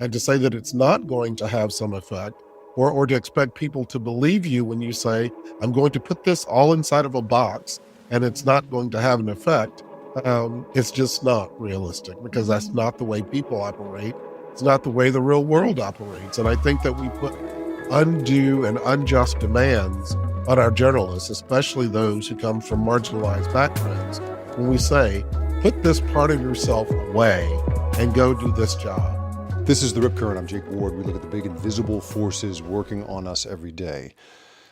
And to say that it's not going to have some effect, or to expect people to believe you when you say, I'm going to put this all inside of a box and it's not going to have an effect, it's just not realistic, because that's not the way people operate. It's not the way the real world operates. And I think that we put undue and unjust demands on our journalists, especially those who come from marginalized backgrounds, when we say, put this part of yourself away and go do this job. This is The Rip Current. I'm Jake Ward. We look at the big invisible forces working on us every day.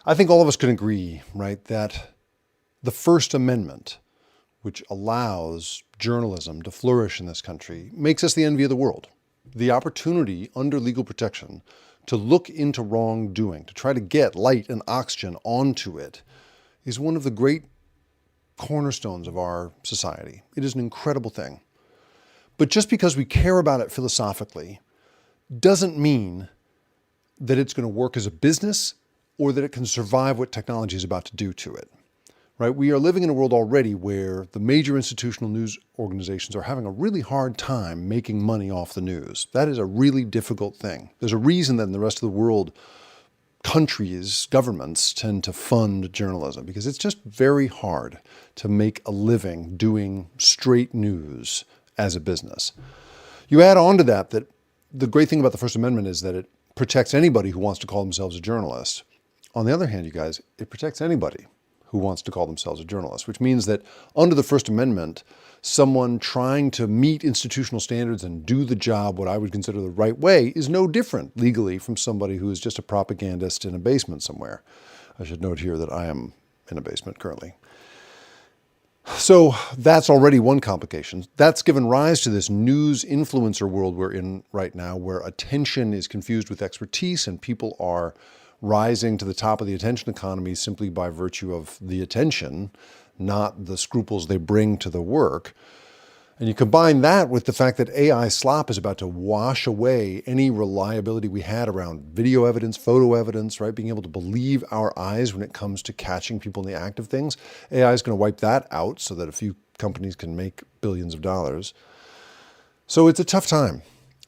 I think all of us can agree, right, that the First Amendment, which allows journalism to flourish in this country, makes us the envy of the world. The opportunity under legal protection to look into wrongdoing, to try to get light and oxygen onto it, is one of the great cornerstones of our society. It is an incredible thing. But just because we care about it philosophically doesn't mean that it's going to work as a business or that it can survive what technology is about to do to it. Right? We are living in a world already where the major institutional news organizations are having a really hard time making money off the news. That is a really difficult thing. There's a reason that in the rest of the world, countries, governments tend to fund journalism, because it's just very hard to make a living doing straight news as a business. You add on to that the great thing about the First Amendment is that it protects anybody who wants to call themselves a journalist. On the other hand, you guys, it protects anybody who wants to call themselves a journalist, which means that under the First Amendment, someone trying to meet institutional standards and do the job what I would consider the right way is no different legally from somebody who is just a propagandist in a basement somewhere. I should note here that I am in a basement currently. So that's already one complication. That's given rise to this news influencer world we're in right now, where attention is confused with expertise and people are rising to the top of the attention economy simply by virtue of the attention, not the scruples they bring to the work. And you combine that with the fact that AI slop is about to wash away any reliability we had around video evidence, photo evidence, right? Being able to believe our eyes when it comes to catching people in the act of things. AI is going to wipe that out so that a few companies can make billions of dollars. So it's a tough time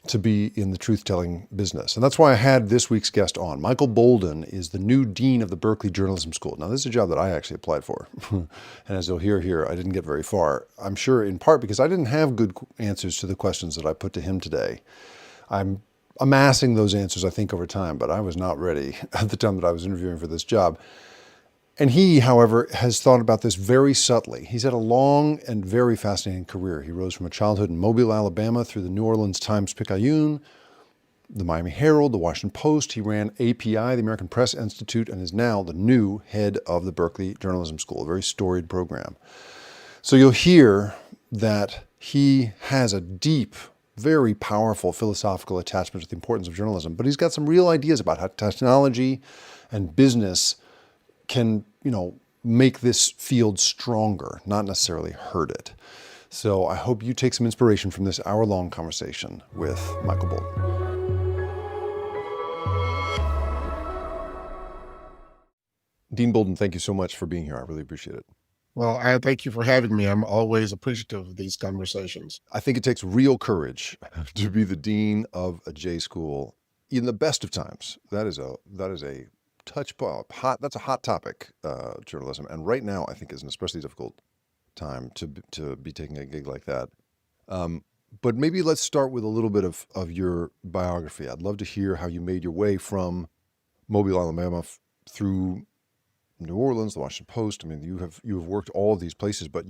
to be in the truth-telling business. And that's why I had this week's guest on. Michael Bolden is the new dean of the Berkeley Journalism School. Now, this is a job that I actually applied for. And as you'll hear here, I didn't get very far. I'm sure in part because I didn't have good answers to the questions that I put to him today. I'm amassing those answers, I think, over time, but I was not ready at the time that I was interviewing for this job. And he, however, has thought about this very subtly. He's had a long and very fascinating career. He rose from a childhood in Mobile, Alabama, through the New Orleans Times-Picayune, the Miami Herald, the Washington Post. He ran API, the American Press Institute, and is now the new head of the Berkeley Journalism School, a very storied program. So you'll hear that he has a deep, very powerful philosophical attachment to the importance of journalism, but he's got some real ideas about how technology and business can, make this field stronger, not necessarily hurt it. So I hope you take some inspiration from this hour-long conversation with Michael Bolden. Dean Bolden, thank you so much for being here. I really appreciate it. Well, I thank you for having me. I'm always appreciative of these conversations. I think it takes real courage to be the dean of a J school in the best of times. That is a that's a hot topic, journalism. And right now, I think is an especially difficult time to be taking a gig like that. But maybe let's start with a little bit of your biography. I'd love to hear how you made your way from Mobile, Alabama, through New Orleans, the Washington Post. I mean, you have worked all of these places, but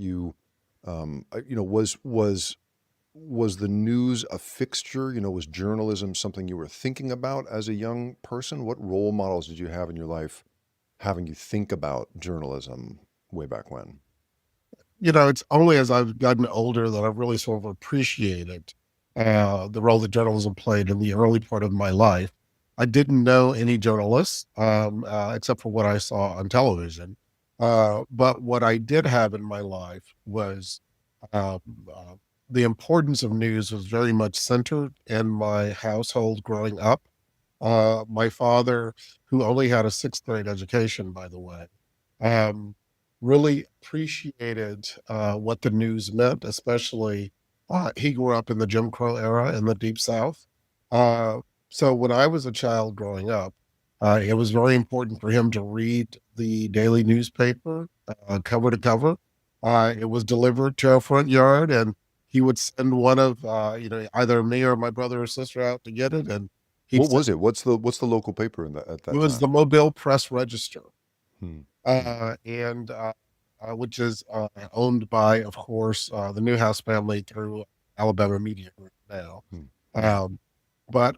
was the news a fixture? Was journalism something you were thinking about as a young person? What role models did you have in your life having you think about journalism way back when? It's only as I've gotten older that I've really sort of appreciated the role that journalism played in the early part of my life. I didn't know any journalists except for what I saw on television. But what I did have in my life was the importance of news was very much centered in my household growing up. My father, who only had a sixth grade education, by the way, really appreciated what the news meant, especially he grew up in the Jim Crow era in the Deep South. Uh, so when I was a child growing up, it was very important for him to read the daily newspaper cover to cover. It was delivered to our front yard, and he would send one of either me or my brother or sister out to get it, and he'd What send was it? What's the local paper in at it that was the time? Mobile Press Register, Hmm. Hmm. and which is owned by, of course, the Newhouse family through Alabama Media Group now. Hmm. Hmm. Um, but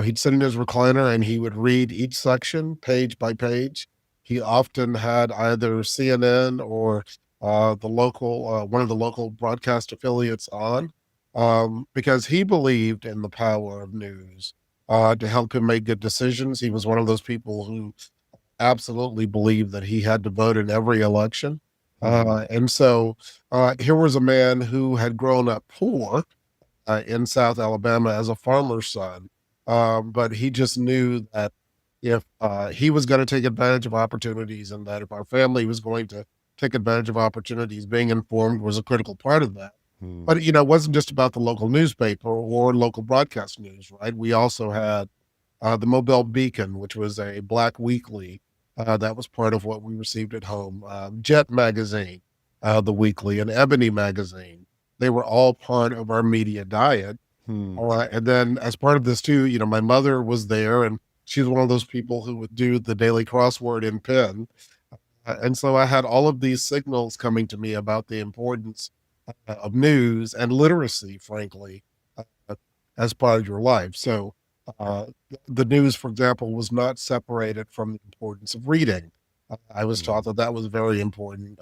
he'd sit in his recliner and he would read each section page by page. He often had either CNN or one of the local broadcast affiliates on, because he believed in the power of news to help him make good decisions. He was one of those people who absolutely believed that he had to vote in every election. Hmm. And so here was a man who had grown up poor in South Alabama as a farmer's son. But he just knew that if he was going to take advantage of opportunities, and that if our family was going to take advantage of opportunities, being informed was a critical part of that. Hmm. But it wasn't just about the local newspaper or local broadcast news, right? We also had the Mobile Beacon, which was a black weekly that was part of what we received at home. Jet Magazine, the weekly, and Ebony Magazine. They were all part of our media diet. Hmm. And then as part of this too, my mother was there, and she's one of those people who would do the daily crossword in pen. And so I had all of these signals coming to me about the importance of news and literacy, frankly, uh, as part of your life. So uh, the news, for example, was not separated from the importance of reading. I was Hmm. taught that that was very important.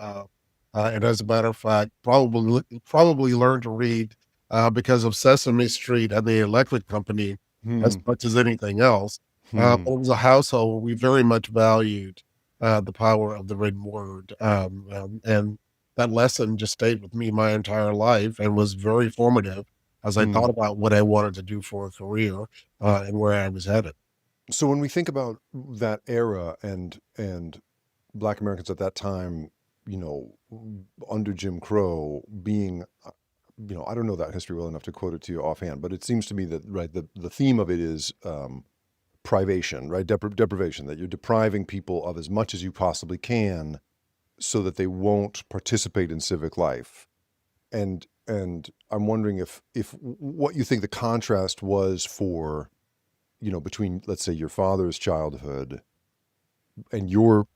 And as a matter of fact, probably learned to read because of Sesame Street and the Electric Company as Hmm. much as anything else. Hmm. But it was a household where we very much valued the power of the written word. And that lesson just stayed with me my entire life and was very formative as I Hmm. thought about what I wanted to do for a career and where I was headed. So when we think about that era and Black Americans at that time, you know, under Jim Crow being, I don't know that history well enough to quote it to you offhand, but it seems to me that right the theme of it is privation, right? Deprivation, that you're depriving people of as much as you possibly can so that they won't participate in civic life. And I'm wondering if what you think the contrast was for, between, let's say, your father's childhood and your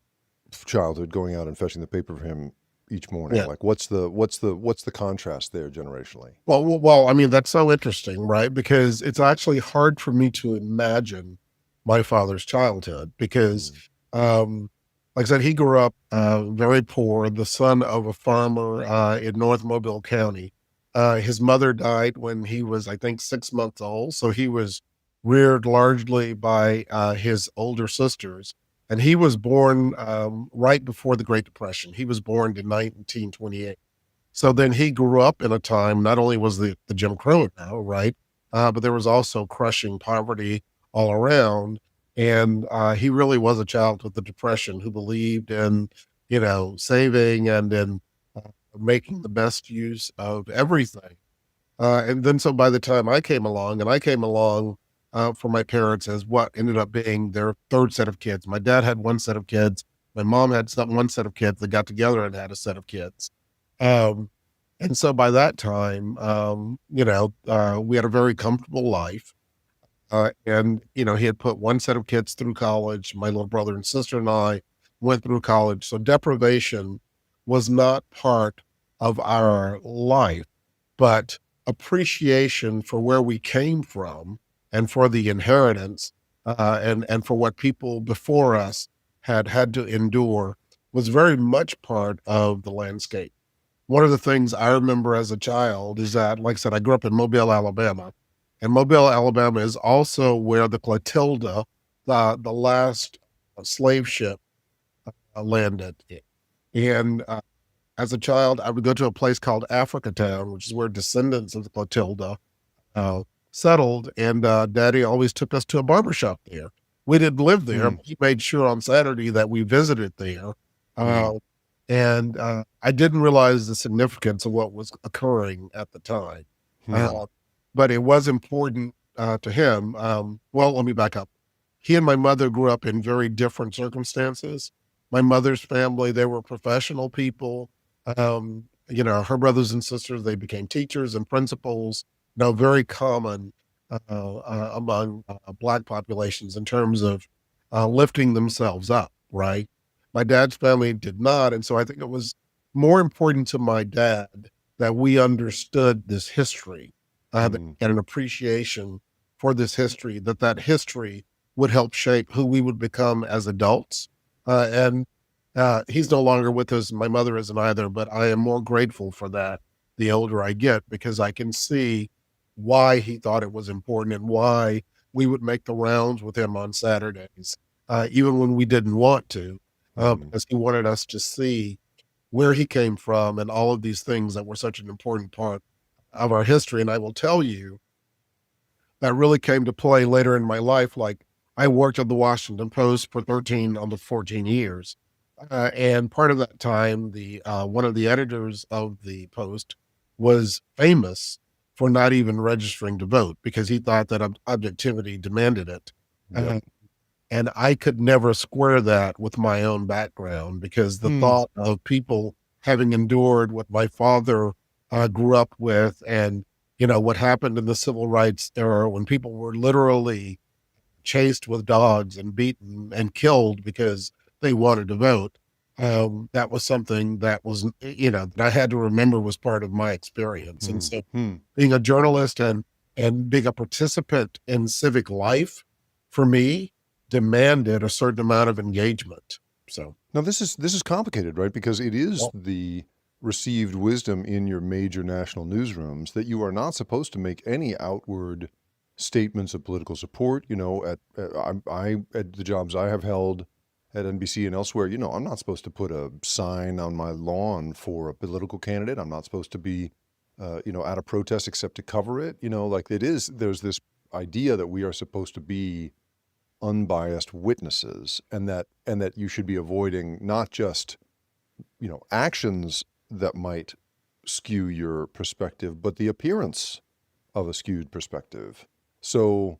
childhood going out and fetching the paper for him each morning. Yeah. Like what's the contrast there generationally? Well, I mean, that's so interesting, right? Because it's actually hard for me to imagine my father's childhood because, Hmm. um, like I said, he grew up very poor, the son of a farmer in North Mobile County. His mother died when he was, I think, 6 months old. So he was reared largely by his older sisters. And he was born right before the Great Depression. He was born in 1928. So then he grew up in a time, not only was the Jim Crow now, right? But there was also crushing poverty all around. And he really was a child with the Depression who believed in, saving and in making the best use of everything. And then so by the time I came along, and I came along for my parents as what ended up being their third set of kids. My dad had one set of kids. My mom had one set of kids. They got together and had a set of kids. Um, and so by that time, we had a very comfortable life. And he had put one set of kids through college. My little brother and sister and I went through college. So deprivation was not part of our life, but appreciation for where we came from and for the inheritance and for what people before us had had to endure was very much part of the landscape. One of the things I remember as a child is that, like I said, I grew up in Mobile, Alabama, and Mobile, Alabama is also where the Clotilda, the last slave ship, landed. And as a child, I would go to a place called Africa Town, which is where descendants of the Clotilda uh, settled. And Daddy always took us to a barber shop there. We didn't live there, Hmm. but he made sure on Saturday that we visited there. Hmm. Uh, and I didn't realize the significance of what was occurring at the time. Hmm. Uh, but it was important to him. Well, let me back up. He and my mother grew up in very different circumstances. My mother's family, they were professional people. Her brothers and sisters, they became teachers and principals. Very common among Black populations in terms of lifting themselves up, right? My dad's family did not. And so I think it was more important to my dad that we understood this history Mm, and an appreciation for this history, that history would help shape who we would become as adults. And He's no longer with us. My mother isn't either, but I am more grateful for that the older I get because I can see why he thought it was important and why we would make the rounds with him on Saturdays, even when we didn't want to, mhm, because he wanted us to see where he came from and all of these things that were such an important part of our history. And I will tell you, that really came to play later in my life. Like I worked at the Washington Post for 13, almost 14 years. And part of that time, the one of the editors of the Post was famous for not even registering to vote because he thought that objectivity demanded it. yep. Uh, and I could never square that with my own background because the Hmm, thought of people having endured what my father grew up with and, what happened in the civil rights era when people were literally chased with dogs and beaten and killed because they wanted to vote. That was something that was, that I had to remember was part of my experience. And hmm, so hmm. being a journalist and being a participant in civic life for me demanded a certain amount of engagement. So, Now this is complicated, right? Because it is well, the received wisdom in your major national newsrooms that you are not supposed to make any outward statements of political support. At the jobs I have held at NBC and elsewhere, I'm not supposed to put a sign on my lawn for a political candidate. I'm not supposed to be, at a protest except to cover it. There's this idea that we are supposed to be unbiased witnesses and that you should be avoiding not just actions that might skew your perspective but the appearance of a skewed perspective. So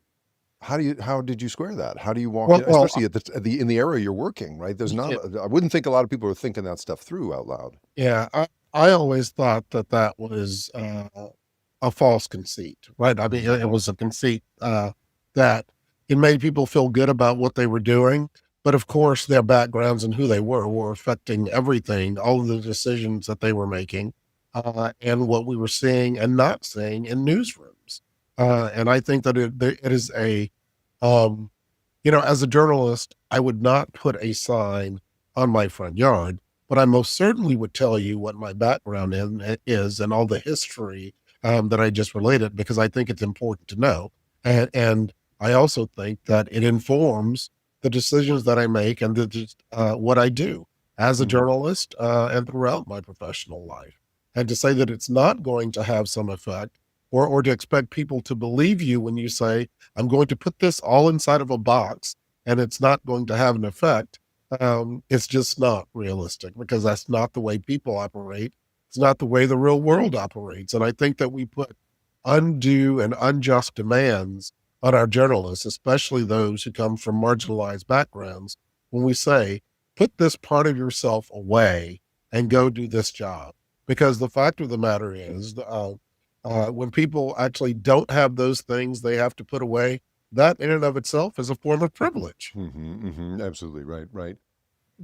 how did you square that? How do you walk well, in, well, especially at the in the area you're working, right? There's not, yeah, I wouldn't think a lot of people are thinking that stuff through out loud. yeah, I always thought that was a false conceit, right? I mean, Mm-hmm. it was a conceit that it made people feel good about what they were doing. But of course, their backgrounds and who they were affecting everything, all of the decisions that they were making, and what we were seeing and not seeing in newsrooms. And I think that it is um, as a journalist, I would not put a sign on my front yard, but I most certainly would tell you what my background is and all the history that I just related because I think it's important to know. And I also think that it informs the decisions that I make and what I do as a Mm-hmm. journalist and throughout my professional life. And to say that it's not going to have some effect or to expect people to believe you when you say, I'm going to put this all inside of a box and it's not going to have an effect. It's just not realistic because that's not the way people operate. It's not the way the real world operates. And I think that we put undue and unjust demands on our journalists, especially those who come from marginalized backgrounds, when we say, put this part of yourself away and go do this job. Because the fact of the matter is, when people actually don't have those things they have to put away, that in and of itself is a form of privilege. Mm-hmm. Mm-hmm. Absolutely. Right. Right.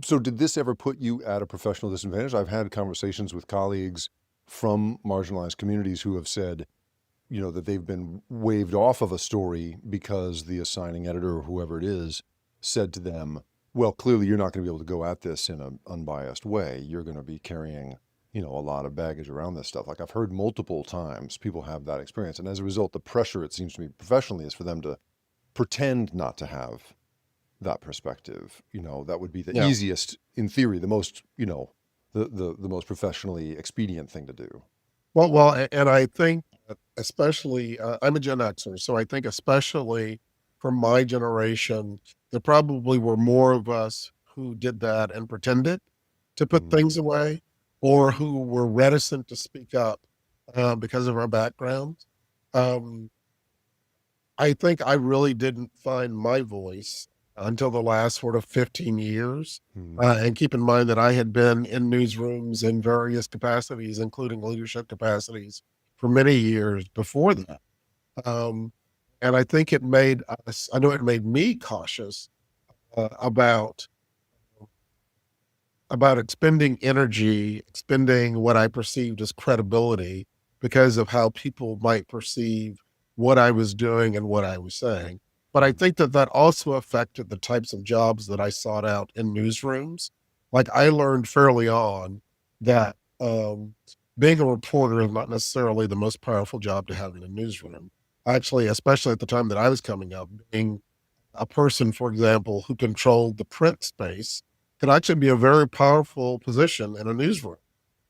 So, did this ever put you at a professional disadvantage? I've had conversations with colleagues from marginalized communities who have said, that they've been waved off of a story because the assigning editor or whoever it is said to them, well, clearly you're not going to be able to go at this in an unbiased way. You're going to be carrying, a lot of baggage around this stuff. Like I've heard multiple times people have that experience. And as a result, the pressure, it seems to me professionally, is for them to pretend not to have that perspective. That would be the Yeah. easiest, in theory, the most, the most professionally expedient thing to do. And I think that especially, I'm a Gen Xer, so I think especially for my generation, there probably were more of us who did that and pretended to put Mm, things away, or who were reticent to speak up because of our backgrounds. Um, I think I really didn't find my voice until the last sort of 15 years. Hmm. And keep in mind that I had been in newsrooms in various capacities, including leadership capacities, for many years before that. Um, and I think it made us, I know it made me cautious about expending energy, expending what I perceived as credibility because of how people might perceive what I was doing and what I was saying. But I think that that also affected the types of jobs that I sought out in newsrooms. Like I learned fairly on that being a reporter is not necessarily the most powerful job to have in a newsroom. Actually, especially at the time that I was coming up, being a person, for example, who controlled the print space could actually be a very powerful position in a newsroom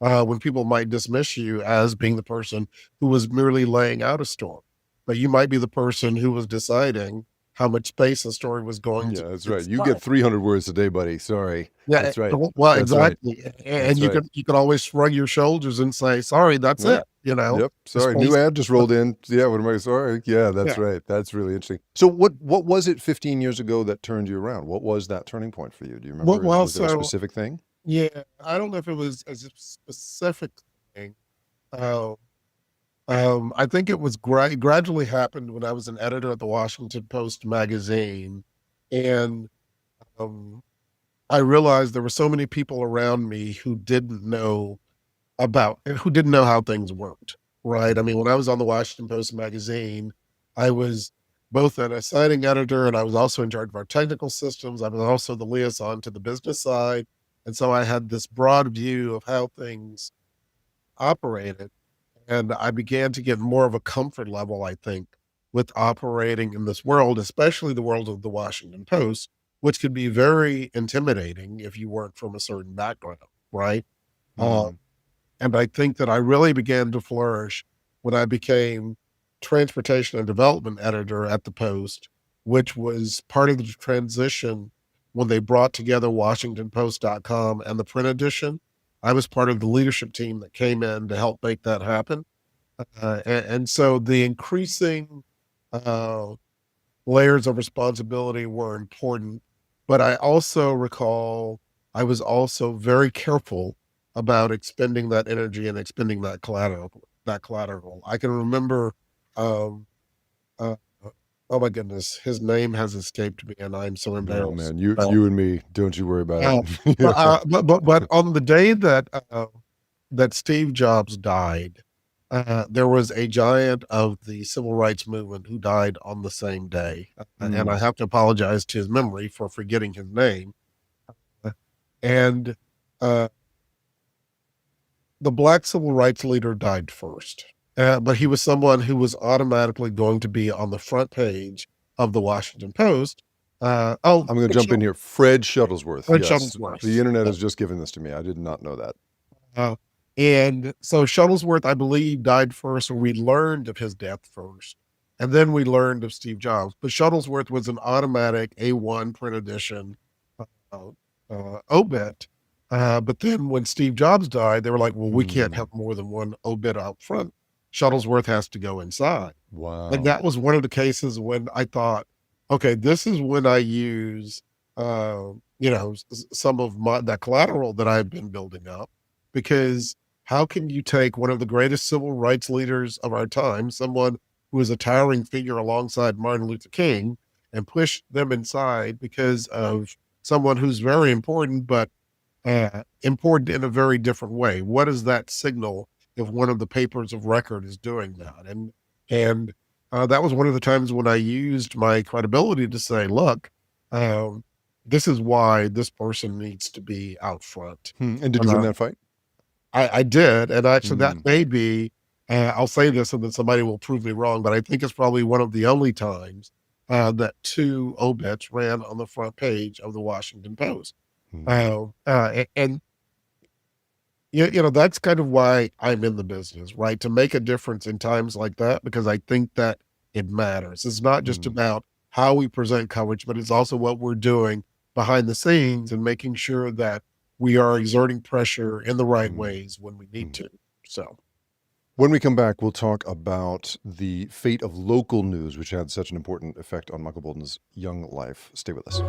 when people might dismiss you as being the person who was merely laying out a story. But you might be the person who was deciding how much space a story was going to Yeah, that's right. You inside. get 300 words a day, buddy. Sorry. Yeah, That's right. well, That's right. exactly. And That's right. you could always shrug your shoulders and say, "Sorry, that's Yep. it." You know, Yep. the Sorry. New space. ad just rolled in. Yeah. What am I? Sorry. Yeah. That's Yeah. right. That's really interesting. So what was it 15 years ago that turned you around? What was that turning point for you? Do you Well, remember? well, Was there a so specific thing? yeah, I don't know if it was a specific thing. Uh, I think it was gradually happened when I was an editor at the Washington Post magazine, and um, I realized there were so many people around me who didn't know how things worked. Right? I Mm, mean, when I was on the Washington Post magazine, I was both an assigning editor and I was also in charge of our technical systems. I was also the liaison to the business side, and so I had this broad view of how things operated. And I began to get more of a comfort level, I think, with operating in this world, especially the world of the Washington Post, which could be very intimidating if you weren't from a certain background, right? Uh, mm, and I think that I really began to flourish when I became transportation and development editor at the Post, which was part of the transition when they brought together WashingtonPost.com and the print edition. I was part of the leadership team that came in to help make that happen. And so the increasing uh, layers of responsibility were important. But I also recall I was also very careful about expending that energy and expending that collateral. That collateral. I can remember. Um, uh, oh my goodness, his name has escaped me, and I'm so no, embarrassed. man. You and me. Don't you worry about Uh, it. Yeah. but on the day that that Steve Jobs died, there was a giant of the civil rights movement who died on the same day, and I Mm, have to apologize to his memory for forgetting his name. Uh, And uh, the black civil rights leader died first, but he was someone who was automatically going to be on the front page of the Washington Post. I'm going to jump in here. Fred Shuttlesworth. Fred Yes. The Shuttlesworth. internet has just given this to me. I did not know that. Uh, and so Shuttlesworth, I believe, died first, or we learned of his death first. And then we learned of Steve Jobs. But Shuttlesworth was an automatic A1 print edition uh, obit. But then when Steve Jobs died, they were like, well, we can't Mm, have more than one obit out front. Shuttlesworth has to go inside. And wow. that was one of the cases when I thought, okay, this is when I use, some of that collateral that I've been building up, because how can you take one of the greatest civil rights leaders of our time, someone who is a towering figure alongside Martin Luther King, and push them inside because of someone who's very important, but important in a very different way? What does that signal if one of the papers of record is doing that? And that was one of the times when I used my credibility to say, look, um, this is why this person needs to be out front. And did you win that fight? I did, and actually that Mm, may be, I'll say this and then somebody will prove me wrong, but I think it's probably one of the only times that two obits ran on the front page of the Washington Post. mm, And that's kind of why I'm in the business, right? To make a difference in times like that, because I think that it matters. It's not just mm, about how we present coverage, but it's also what we're doing behind the scenes and making sure that we are exerting pressure in the right mm, ways when we need mm. to. So, When we come back, we'll talk about the fate of local news, which had such an important effect on Michael Bolden's young life. Stay with us.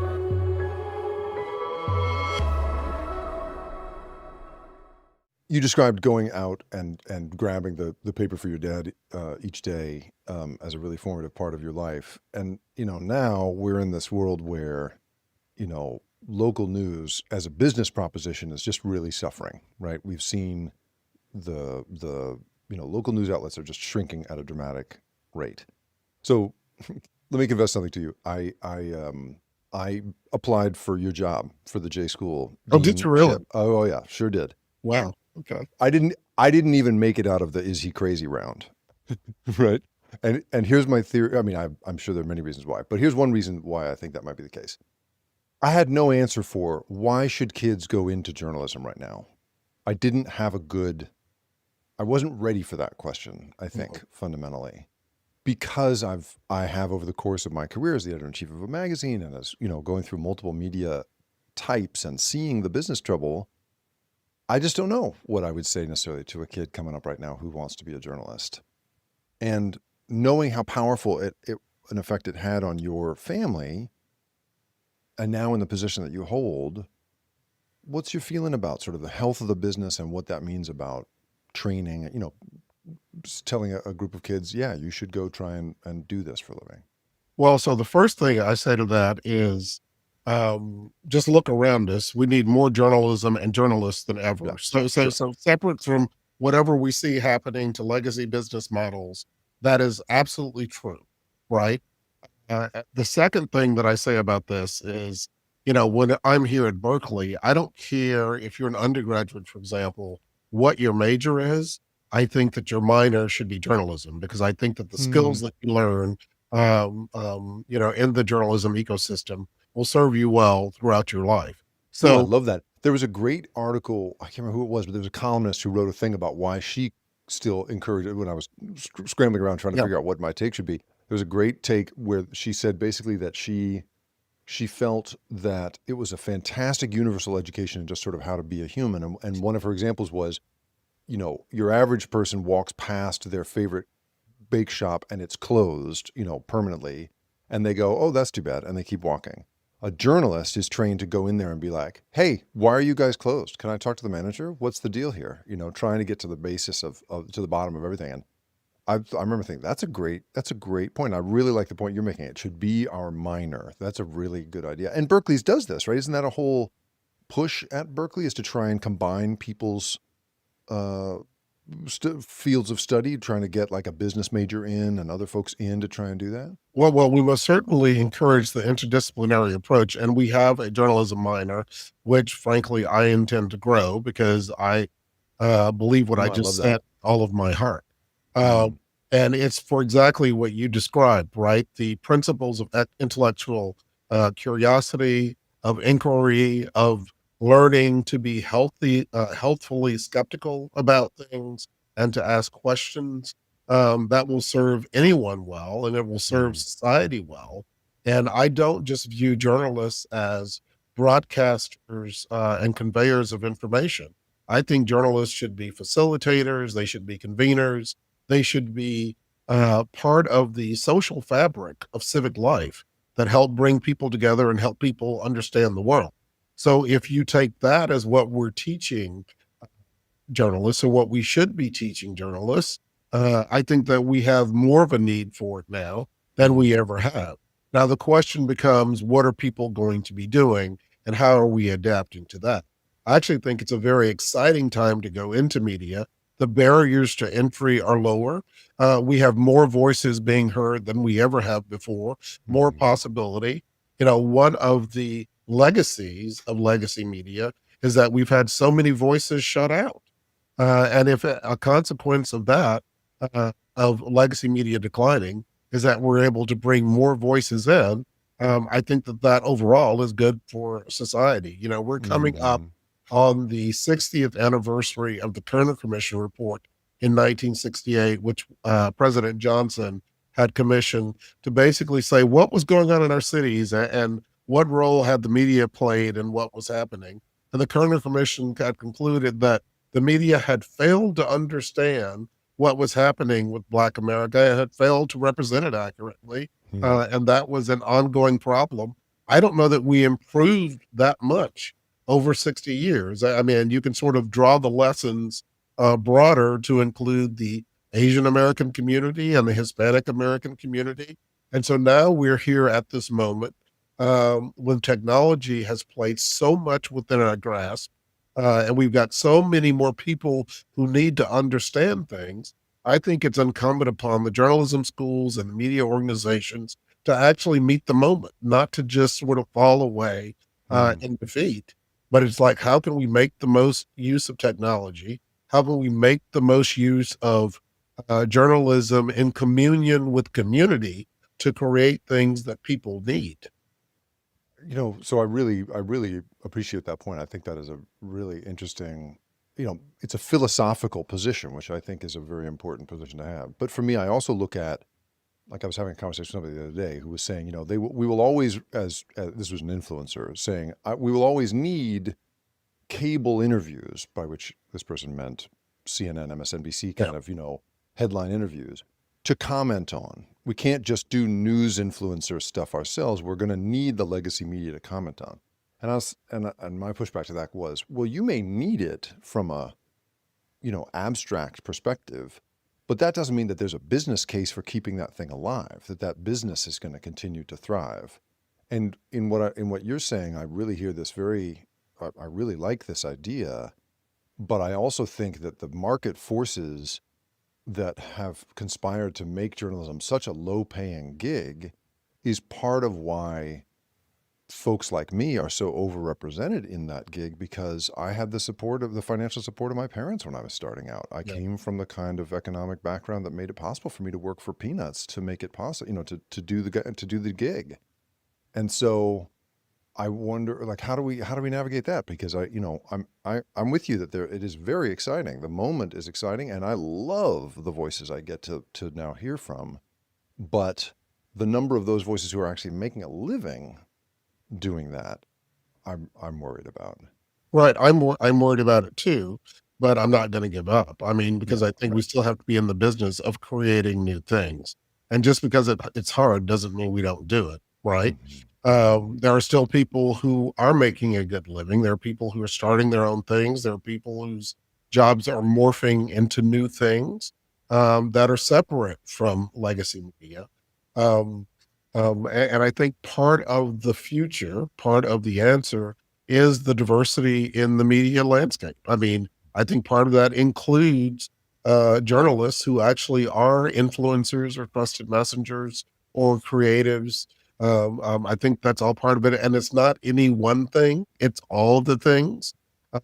You described going out and grabbing the paper for your dad each day as a really formative part of your life. And, now we're in this world where, local news as a business proposition is just really suffering, right? We've seen the local news outlets are just shrinking at a dramatic rate. So let me confess something to you. I applied for your job for the J School Oh, did you really? deanship. Oh yeah, sure did. Wow. Okay. I didn't even make it out of the is he crazy round. Right. And here's my theory. I mean, I'm sure there are many reasons why, but here's one reason why I think that might be the case. I had no answer for why should kids go into journalism right now. I wasn't ready for that question, I think, fundamentally. Because I have over the course of my career as the editor-in-chief of a magazine and as, going through multiple media types and seeing the business trouble, I just don't know what I would say necessarily to a kid coming up right now who wants to be a journalist. And knowing how powerful an effect it had on your family, and now in the position that you hold, what's your feeling about sort of the health of the business and what that means about training, telling a group of kids, yeah, you should go try and do this for a living? Well, so the first thing I say to that is just look around us. We need more journalism and journalists than ever. Yeah, So sure. separate from whatever we see happening to legacy business models, that is absolutely true, right? The second thing that I say about this is, when I'm here at Berkeley, I don't care if you're an undergraduate, for example, what your major is. I think that your minor should be journalism because I think that the skills that you learn, in the journalism ecosystem will serve you well throughout your life. Oh, I So, love that. There was a great article, I can't remember who it was, but there was a columnist who wrote a thing about why she still encouraged it when I was scrambling around trying to yeah, figure out what my take should be. There was a great take where she said basically that she felt that it was a fantastic universal education in just sort of how to be a human. And one of her examples was, your average person walks past their favorite bake shop and it's closed, permanently. And they go, oh, that's too bad. And they keep walking. A journalist is trained to go in there and be like, hey, why are you guys closed? Can I talk to the manager? What's the deal here? Trying to get to the basis of to the bottom of everything. And I remember thinking, that's a great point. I really like the point you're making. It should be our minor. That's a really good idea. And Berkeley's does this, right? Isn't that a whole push at Berkeley, is to try and combine people's fields of study, trying to get like a business major in and other folks in to try and do that? well, we must certainly encourage the interdisciplinary approach, and we have a journalism minor, which frankly I intend to grow because I believe what I No, I love just that. said all of my heart. Uh, Mm, and it's for exactly what you described, right? The principles of intellectual curiosity, of inquiry, of learning to be healthfully skeptical about things and to ask questions, that will serve anyone well and it will serve mm, society well. And I don't just view journalists as broadcasters and conveyors of information. I think journalists should be facilitators, they should be conveners, they should be part of the social fabric of civic life that help bring people together and help people understand the world. So if you take that as what we're teaching journalists or what we should be teaching journalists, I think that we have more of a need for it now than mm, we ever have. Now, the question becomes, what are people going to be doing and how are we adapting to that? I actually think it's a very exciting time to go into media. The barriers to entry are lower. We have more voices being heard than we ever have before, more mm, possibility. One of the legacies of legacy media is that we've had so many voices shut out. And if a consequence of that, of legacy media declining, is that we're able to bring more voices in, I think that that overall is good for society. We're coming up mm, on the 60th anniversary of the Kerner Commission report in 1968, which President Johnson had commissioned to basically say what was going on in our cities and what role had the media played in what was happening. And the Kerner Commission had concluded that the media had failed to understand what was happening with Black America and had failed to represent it accurately. Yeah. And that was an ongoing problem. I don't know that we improved that much over 60 years. I mean, you can sort of draw the lessons broader to include the Asian American community and the Hispanic American community. And so now we're here at this moment when technology has played so much within our grasp, and we've got so many more people who need to understand things. I think it's incumbent upon the journalism schools and media organizations to actually meet the moment, not to just sort of fall away in defeat. But it's like, how can we make the most use of technology? How can we make the most use of journalism in communion with community to create things that people need? So I really appreciate that point. I think that is a really interesting, it's a philosophical position, which I think is a very important position to have. But for me, I also look at, like I was having a conversation with somebody the other day who was saying, we will always, as this was an influencer saying, we will always need cable interviews, by which this person meant CNN, MSNBC kind of, headline interviews, to comment on. We can't just do news influencer stuff ourselves. We're going to need the legacy media to comment on. And my pushback to that was, well, you may need it from a, abstract perspective, but that doesn't mean that there's a business case for keeping that thing alive, that business is going to continue to thrive. And in what you're saying, I really hear this I really like this idea, but I also think that the market forces that have conspired to make journalism such a low-paying gig is part of why folks like me are so overrepresented in that gig, because I had the financial support of my parents when I was starting out. I came from the kind of economic background that made it possible for me to work for peanuts to make it possible, to do the gig. And so I wonder, like, how do we navigate that? Because I'm with you that it is very exciting. The moment is exciting, and I love the voices I get to now hear from. But the number of those voices who are actually making a living doing that, I'm worried about. Right. I'm worried about it too, but I'm not going to give up. I mean, because I think we still have to be in the business of creating new things. And just because it's hard doesn't mean we don't do it. Right. There are still people who are making a good living. There are people who are starting their own things. There are people whose jobs are morphing into new things that are separate from legacy media. Um, and I think part of the future, part of the answer is the diversity in the media landscape. I mean, I think part of that includes journalists who actually are influencers or trusted messengers or creatives. I think that's all part of it. And it's not any one thing, it's all the things.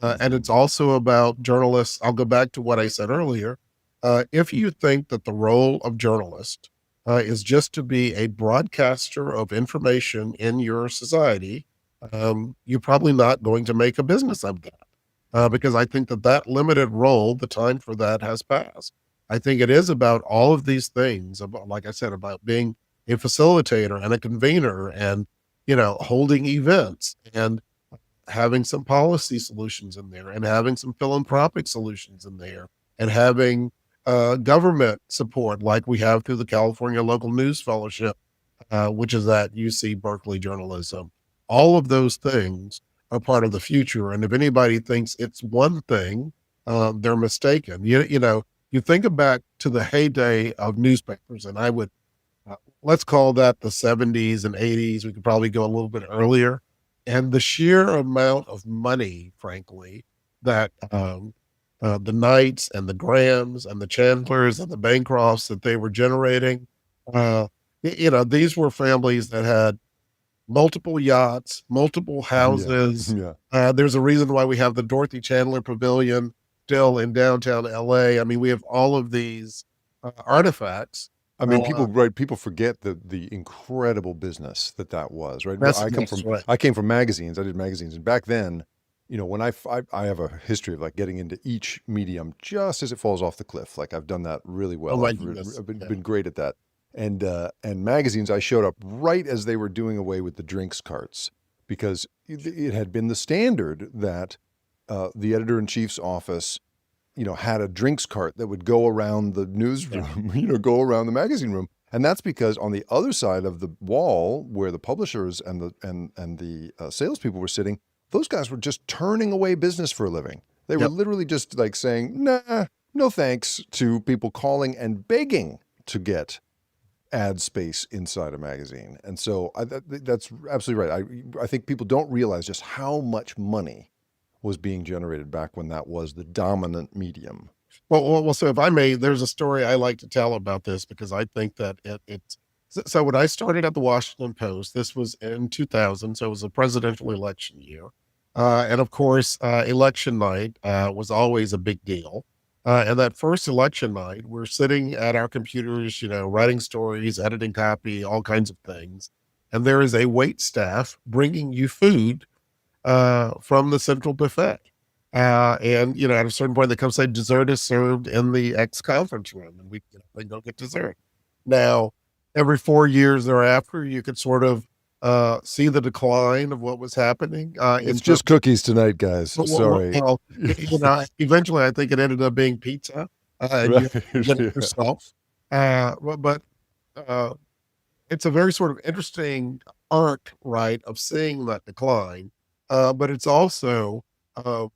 And it's also about journalists. I'll go back to what I said earlier. If you think that the role of journalist is just to be a broadcaster of information in your society, you're probably not going to make a business of that. Because I think that limited role, the time for that has passed. I think it is about all of these things, about, like I said, about being a facilitator and a convener and, holding events and having some policy solutions in there and having some philanthropic solutions in there and having government support like we have through the California Local News Fellowship, which is at UC Berkeley Journalism. All of those things are part of the future. And if anybody thinks it's one thing, they're mistaken. You think back to the heyday of newspapers, and I would, let's call that the 70s and 80s. We could probably go a little bit earlier. And the sheer amount of money, frankly, that the Knights and the Grahams and the Chandlers and the Bancrofts that they were generating, these were families that had multiple yachts, multiple houses. There's a reason why we have the Dorothy Chandler Pavilion still in downtown LA. I mean, we have all of these artifacts. I mean, people forget the incredible business that was, right? I came from magazines. I did magazines, and back then, when I have a history of like getting into each medium just as it falls off the cliff. Like I've done that really well. I've been great at that. And magazines, I showed up right as they were doing away with the drinks carts, because it had been the standard that the editor-in-chief's office had a drinks cart that would go around the newsroom, go around the magazine room. And that's because on the other side of the wall, where the publishers and the salespeople were sitting, those guys were just turning away business for a living. They were Yep. literally just like saying, "Nah, no thanks," to people calling and begging to get ad space inside a magazine. And so that's absolutely right. I think people don't realize just how much money was being generated back when that was the dominant medium. Well, so if I may, there's a story I like to tell about this because I think that it's so when I started at the Washington Post, this was in 2000, so it was a presidential election year. And of course, election night was always a big deal. And that first election night, we're sitting at our computers, writing stories, editing copy, all kinds of things. And there is a wait staff bringing you food from the central buffet. And at a certain point, they come say dessert is served in the X conference room, and they go get dessert. Now, every 4 years thereafter, you could sort of see the decline of what was happening. It's just cookies tonight, guys. Sorry. Eventually, I think it ended up being pizza, and you get it yourself. But it's a very sort of interesting arc, right, of seeing that decline. But it's also, a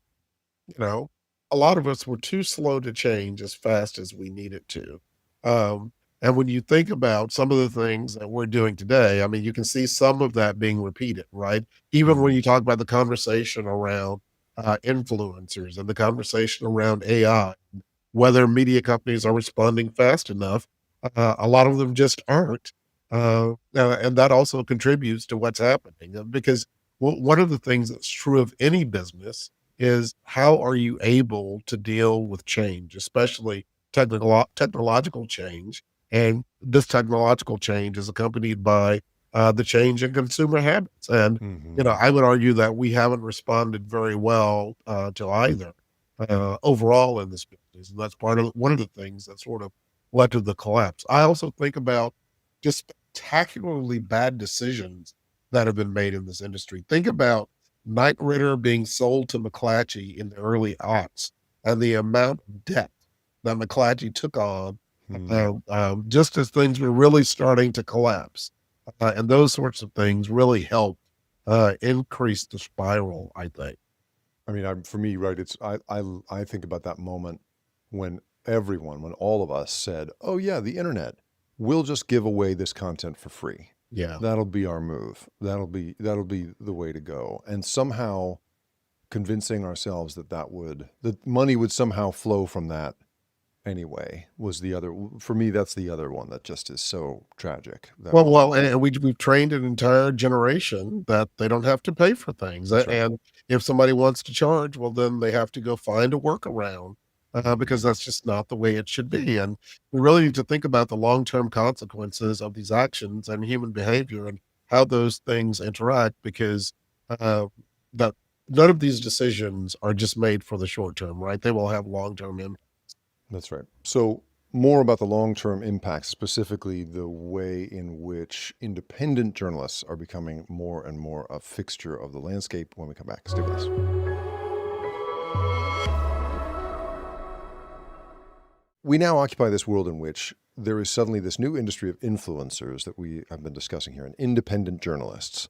lot of us were too slow to change as fast as we needed to. And when you think about some of the things that we're doing today, I mean, you can see some of that being repeated, right? Even when you talk about the conversation around influencers and the conversation around AI, whether media companies are responding fast enough, a lot of them just aren't. And that also contributes to what's happening because one of the things that's true of any business is how are you able to deal with change, especially technological change. And this technological change is accompanied by the change in consumer habits. And, I would argue that we haven't responded very well to either overall in this business. And that's one of the things that sort of led to the collapse. I also think about just spectacularly bad decisions that have been made in this industry. Think about Knight Ridder being sold to McClatchy in the early aughts and the amount of debt that McClatchy took on just as things were really starting to collapse. And those sorts of things really helped increase the spiral, I think. I mean, for me, right, I think about that moment when all of us said, "Oh yeah, the internet, we'll just give away this content for free. Yeah. That'll be our move. That'll be the way to go." And somehow convincing ourselves that money would somehow flow from that anyway was for me, that's the other one that just is so tragic. And we've trained an entire generation that they don't have to pay for things. That's right. And if somebody wants to charge, well, then they have to go find a workaround because that's just not the way it should be. And we really need to think about the long-term consequences of these actions and human behavior and how those things interact because that none of these decisions are just made for the short term, right? They will have long-term impacts. That's right. So more about the long-term impacts, specifically the way in which independent journalists are becoming more and more a fixture of the landscape when we come back. Stay with us. We now occupy this world in which there is suddenly this new industry of influencers that we have been discussing here, and independent journalists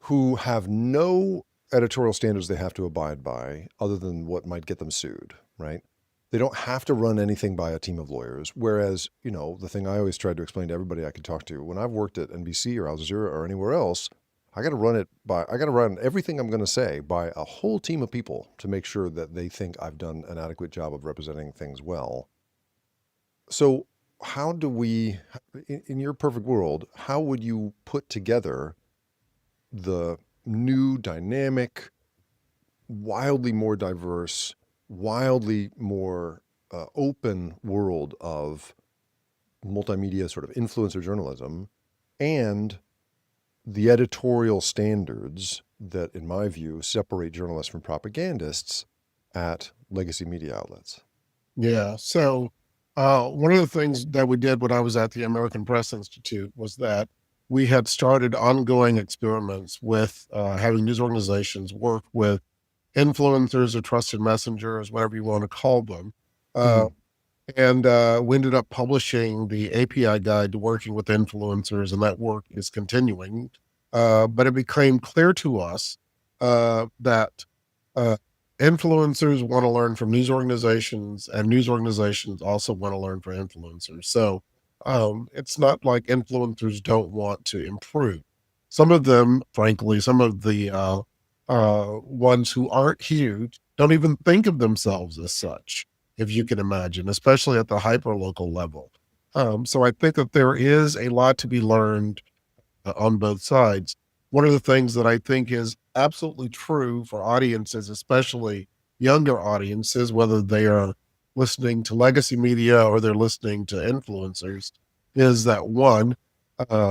who have no editorial standards they have to abide by other than what might get them sued, right? They don't have to run anything by a team of lawyers. Whereas, the thing I always tried to explain to everybody I could talk to, when I've worked at NBC or Al Jazeera or anywhere else, I got to run everything I'm going to say by a whole team of people to make sure that they think I've done an adequate job of representing things well. So how do we, in your perfect world, how would you put together the new, dynamic, wildly more diverse, wildly more open world of multimedia sort of influencer journalism and the editorial standards that, in my view, separate journalists from propagandists at legacy media outlets? Yeah. So one of the things that we did when I was at the American Press Institute was that we had started ongoing experiments with having news organizations work with influencers or trusted messengers, whatever you want to call them. Uh, Mm. and we ended up publishing the API guide to working with influencers, and that work is continuing. But it became clear to us that uh, influencers want to learn from news organizations, and news organizations also want to learn from influencers. So it's not like influencers don't want to improve. Some of them, frankly, some of the ones who aren't huge don't even think of themselves as such, if you can imagine, especially at the hyperlocal level. So I think that there is a lot to be learned on both sides. One of the things that I think is absolutely true for audiences, especially younger audiences, whether they are listening to legacy media or they're listening to influencers, is that one,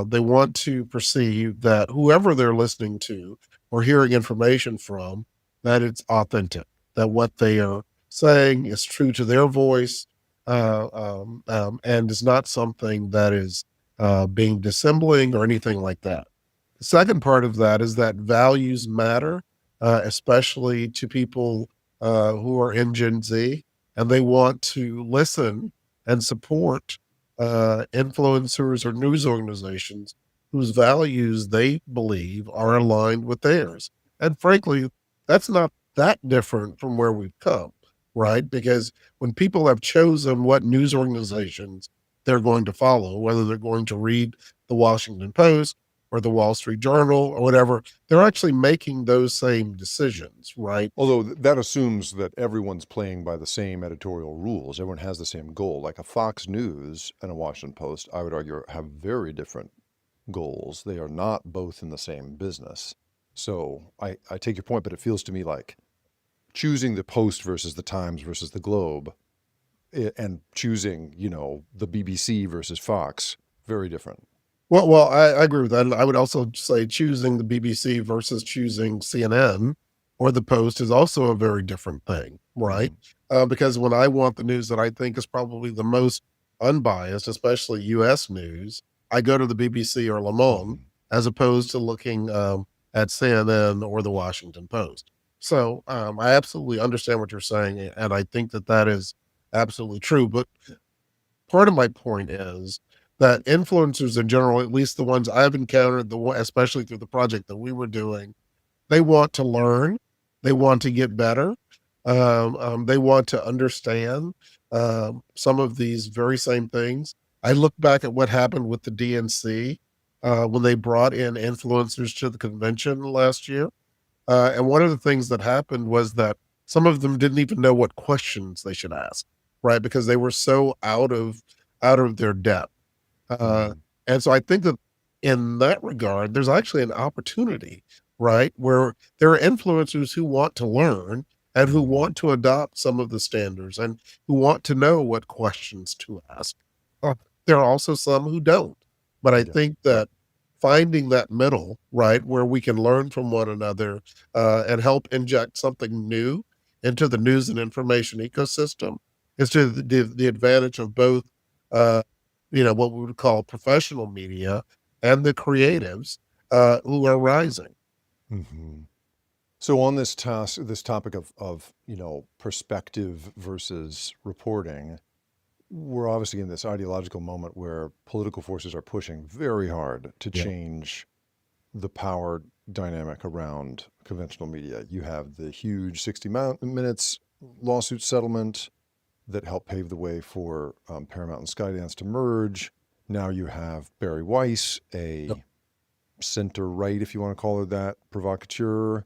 they want to perceive that whoever they're listening to or hearing information from, that it's authentic, that what they are saying is true to their voice, and is not something that is being dissembling or anything like that. The second part of that is that values matter, especially to people who are in Gen Z, and they want to listen and support influencers or news organizations whose values they believe are aligned with theirs. And frankly, that's not that different from where we've come, right? Because when people have chosen what news organizations they're going to follow, whether they're going to read the Washington Post or the Wall Street Journal or whatever, they're actually making those same decisions, right? Although that assumes that everyone's playing by the same editorial rules, everyone has the same goal. Like a Fox News and a Washington Post, I would argue, have very different goals. They are not both in the same business. So I take your point, but it feels to me like choosing the Post versus the Times versus the Globe and choosing, the BBC versus Fox, very different. Well, I agree with that. And I would also say choosing the BBC versus choosing CNN or the Post is also a very different thing, right? Mm-hmm. Because when I want the news that I think is probably the most unbiased, especially US news, I go to the BBC or Le Monde Mm-hmm. as opposed to looking at CNN or the Washington Post. So I absolutely understand what you're saying. And I think that that is absolutely true. But part of my point is that influencers in general, at least the ones I've encountered, especially through the project that we were doing, they want to learn, they want to get better, they want to understand some of these very same things. I look back at what happened with the DNC when they brought in influencers to the convention last year, and one of the things that happened was that some of them didn't even know what questions they should ask, right? Because they were so out of their depth. Uh, Mm-hmm. and so I think that in that regard, there's actually an opportunity, right? Where there are influencers who want to learn and who Mm-hmm. want to adopt some of the standards and who want to know what questions to ask. Uh, there are also some who don't. But I Yeah. think that finding that middle, right, where we can learn from one another and help inject something new into the news and information ecosystem is to the advantage of both uh, what we would call professional media and the creatives who are rising. Mm-hmm. So on this topic of perspective versus reporting, we're obviously in this ideological moment where political forces are pushing very hard to Yeah. change the power dynamic around conventional media. You have the huge 60 Minutes lawsuit settlement that helped pave the way for Paramount and Skydance to merge. Now you have Barry Weiss, Yep. a center right, if you want to call her that, provocateur,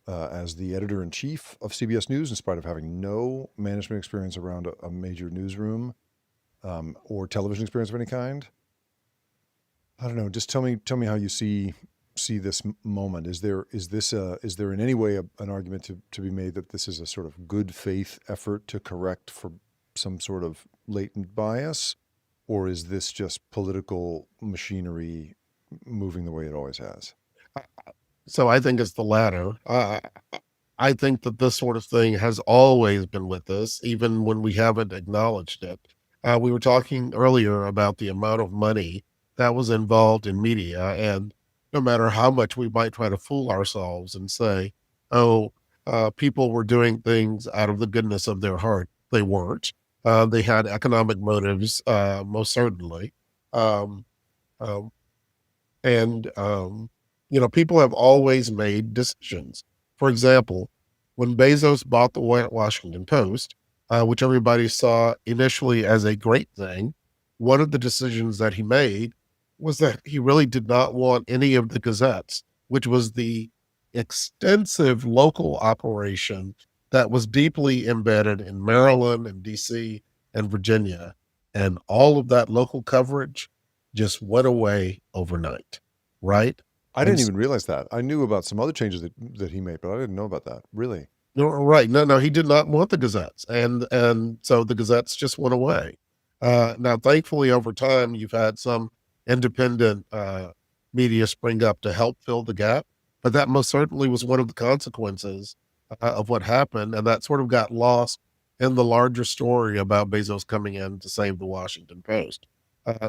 as the editor in chief of CBS News, in spite of having no management experience around a major newsroom or television experience of any kind. I don't know. Just tell me how you see this moment. Is there in any way an argument to be made that this is a sort of good faith effort to correct for some sort of latent bias, or is this just political machinery moving the way it always has? So I think it's the latter. I think that this sort of thing has always been with us, even when we haven't acknowledged it. We were talking earlier about the amount of money that was involved in media, and no matter how much we might try to fool ourselves and say, "Oh, people were doing things out of the goodness of their heart. They weren't. They had economic motives, most certainly. Um, um, and, people have always made decisions. For example, when Bezos bought the Washington Post, which everybody saw initially as a great thing, one of the decisions that he made was that he really did not want any of the gazettes, which was the extensive local operation that was deeply embedded in Maryland and DC and Virginia. And all of that local coverage just went away overnight, right? I And didn't even realize that. I knew about some other changes that he made, but I didn't know about that. Really? no, right, no, he did not want the gazettes, and so the gazettes just went away. Now, thankfully, over time, you've had some independent media spring up to help fill the gap, but that most certainly was one of the consequences of what happened, and that sort of got lost in the larger story about Bezos coming in to save the Washington Post.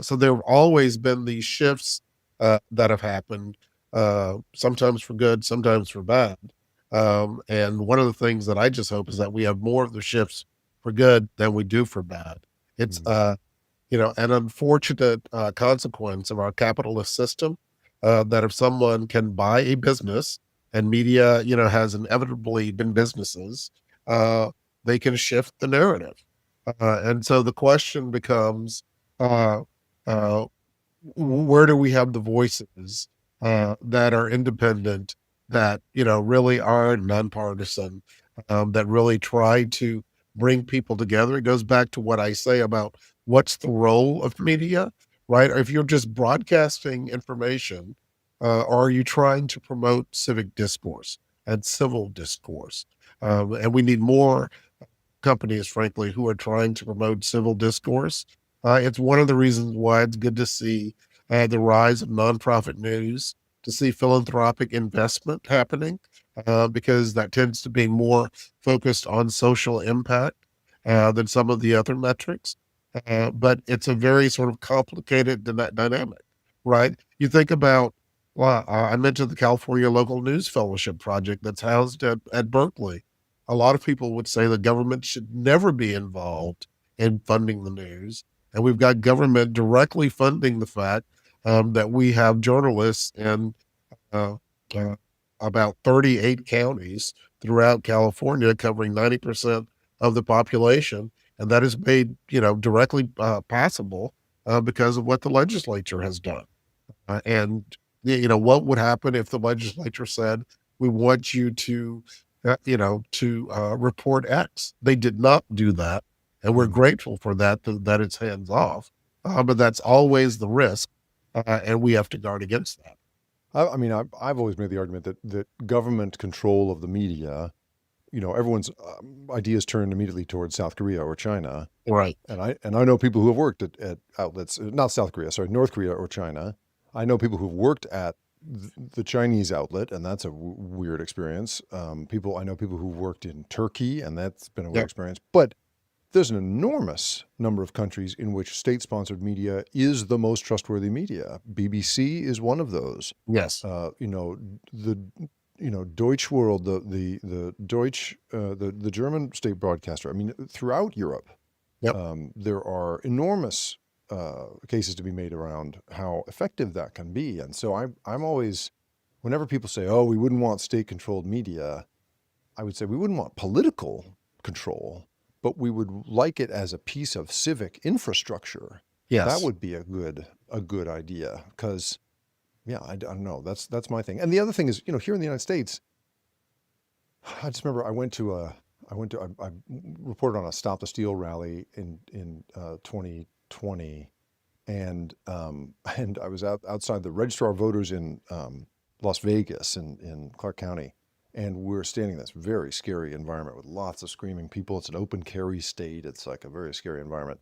So there have always been these shifts that have happened, sometimes for good, sometimes for bad. And one of the things that I just hope is that we have more of the shifts for good than we do for bad. It's Mm. an unfortunate consequence of our capitalist system, that if someone can buy a business, and media, has inevitably been businesses, they can shift the narrative. And so the question becomes, uh, uh, where do we have the voices that are independent, that really are nonpartisan, that really try to bring people together? It goes back to what I say about what's the role of media, right? If you're just broadcasting information, or are you trying to promote civic discourse and civil discourse? And we need more companies, frankly, who are trying to promote civil discourse. It's one of the reasons why it's good to see the rise of nonprofit news, to see philanthropic investment happening, because that tends to be more focused on social impact than some of the other metrics. But it's a very sort of complicated dynamic, right? You think about, well, I mentioned the California Local News Fellowship Project that's housed at Berkeley. A lot of people would say the government should never be involved in funding the news. And we've got government directly funding the fact that we have journalists in uh, uh, about 38 counties throughout California, covering 90% of the population. And that is made, directly possible because of what the legislature has done. And what would happen if the legislature said, "We want you to report X"? They did not do that, and we're Mm. grateful for that. That it's hands off, but that's always the risk, and we have to guard against that. I mean, I've always made the argument that government control of the media, everyone's ideas turn immediately towards South Korea or China. Right. And I know people who have worked at outlets, not South Korea, sorry, North Korea or China. I know people who've worked at the Chinese outlet, and that's a weird experience. I know people who've worked in Turkey, and that's been a weird Yeah. experience. But there's an enormous number of countries in which state-sponsored media is the most trustworthy media. BBC is one of those. Yes. The Deutsche World, the Deutsch, the German state broadcaster. I mean, throughout Europe, Yep. there are enormous cases to be made around how effective that can be. And so I'm always, whenever people say, "Oh, we wouldn't want state-controlled media," I would say we wouldn't want political control, but we would like it as a piece of civic infrastructure. That Yes. would be a good idea, because yeah, I don't know. That's my thing. And the other thing is, here in the United States, I just remember I reported on a Stop the Steal rally in 2020, and and I was outside the registrar of voters in Las Vegas in Clark County, and we're standing in this very scary environment with lots of screaming people. It's an open carry state. It's like a very scary environment,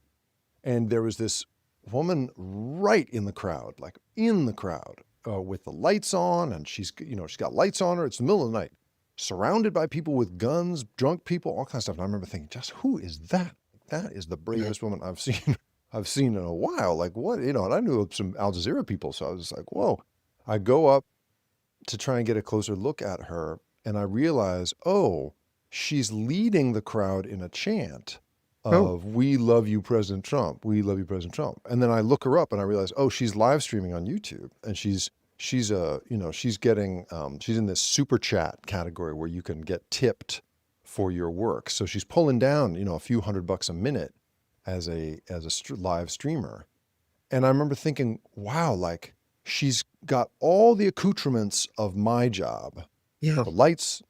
and there was this woman right in the crowd, like in the crowd, with the lights on, and she's got lights on her. It's the middle of the night, surrounded by people with guns, drunk people, all kinds of stuff. And I remember thinking, just who is that? That is the Yeah. bravest woman I've seen. I've seen in a while. Like what, and I knew some Al Jazeera people, so I was just like, whoa. I go up to try and get a closer look at her, and I realize, oh, she's leading the crowd in a chant Oh, of "We love you, President Trump. We love you, President Trump." And then I look her up and I realize, oh, she's live streaming on YouTube, and she's getting she's in this super chat category where you can get tipped for your work. So she's pulling down a few $100 a minute as a live streamer. And I remember thinking, wow, like she's got all the accoutrements of my job, yeah, the lights,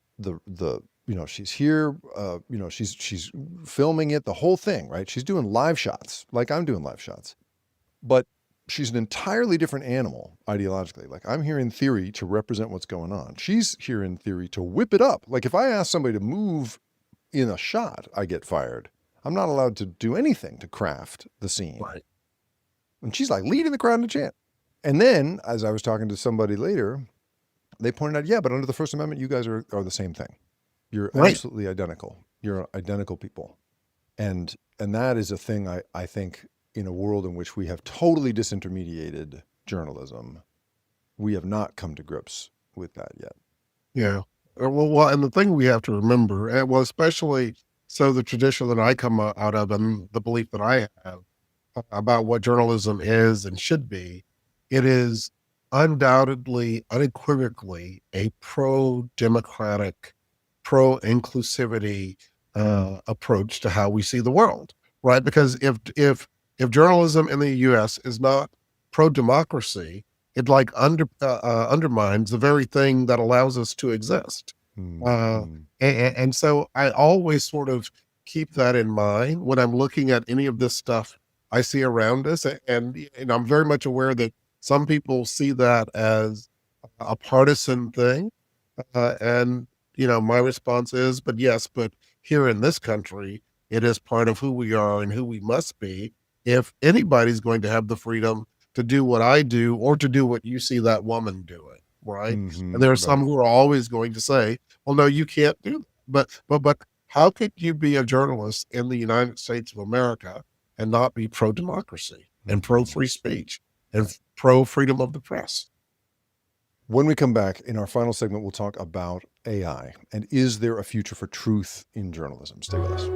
she's here, she's filming it, the whole thing, right? She's doing live shots like I'm doing live shots, but she's an entirely different animal ideologically. Like I'm here in theory to represent what's going on. She's here in theory to whip it up. Like if I ask somebody to move in a shot, I get fired. I'm not allowed to do anything to craft the scene. right. And she's like leading the crowd in a chant. And then as I was talking to somebody later, they pointed out, yeah, but under the First Amendment, you guys are the same thing. You're Right. absolutely identical. You're identical people. And that is a thing I think in a world in which we have totally disintermediated journalism, we have not come to grips with that yet. Yeah. And the thing we have to remember, well, especially so the tradition that I come out of and the belief that I have about what journalism is and should be, it is undoubtedly, unequivocally a pro-democratic, pro-inclusivity approach to how we see the world, right? Because if journalism in the U.S. is not pro-democracy, it like undermines the very thing that allows us to exist. Uh, Mm-hmm. and so I always sort of keep that in mind when I'm looking at any of this stuff I see around us. And I'm very much aware that some people see that as a partisan thing. And my response is, but yes, but here in this country, it is part of who we are and who we must be. If anybody's going to have the freedom to do what I do or to do what you see that woman doing, right? And there are some Right. who are always going to say, well, no, you can't do that. But how could you be a journalist in the United States of America and not be pro-democracy and pro-free speech and pro-freedom of the press? When we come back in our final segment, we'll talk about AI and is there a future for truth in journalism? Stay with us.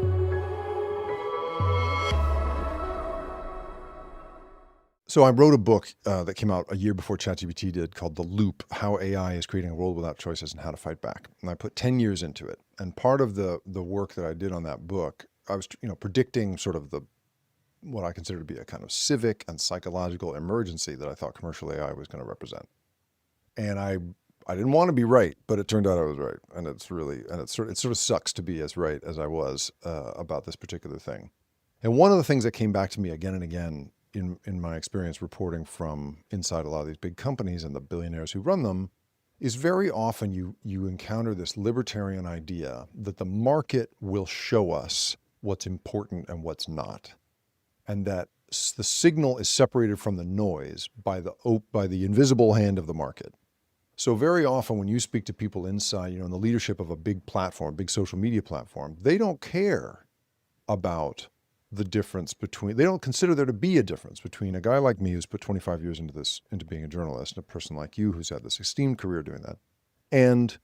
So I wrote a book that came out a year before ChatGPT did called The Loop, How AI is Creating a World Without Choices and How to Fight Back. And I put 10 years into it. And part of the work that I did on that book, I was predicting sort of what I consider to be a kind of civic and psychological emergency that I thought commercial AI was going to represent. And I didn't want to be right, but it turned out I was right. And it sort of sucks to be as right as I was about this particular thing. And one of the things that came back to me again and again in my experience reporting from inside a lot of these big companies and the billionaires who run them is very often you encounter this libertarian idea that the market will show us what's important and what's not. And that the signal is separated from the noise by the invisible hand of the market. So very often when you speak to people inside, in the leadership of a big platform, big social media platform, they don't care about the difference between, they don't consider there to be a difference between a guy like me who's put 25 years into being a journalist, and a person like you who's had this esteemed career doing that, and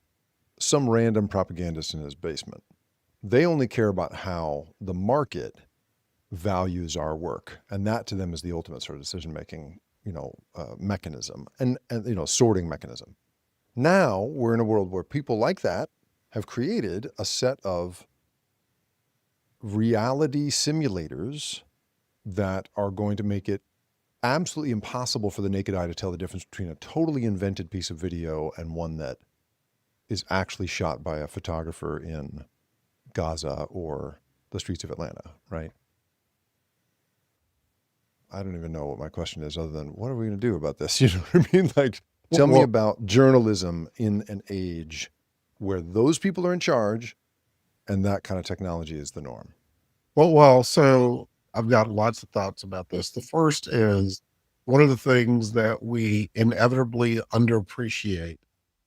some random propagandist in his basement. They only care about how the market values our work. And that to them is the ultimate sort of decision-making, mechanism and sorting mechanism. Now we're in a world where people like that have created a set of reality simulators that are going to make it absolutely impossible for the naked eye to tell the difference between a totally invented piece of video and one that is actually shot by a photographer in Gaza or the streets of Atlanta, right? I don't even know what my question is other than what are we going to do about this? You know what I mean? Like, tell me about journalism in an age where those people are in charge and that kind of technology is the norm. Well, so I've got lots of thoughts about this. The first is one of the things that we inevitably underappreciate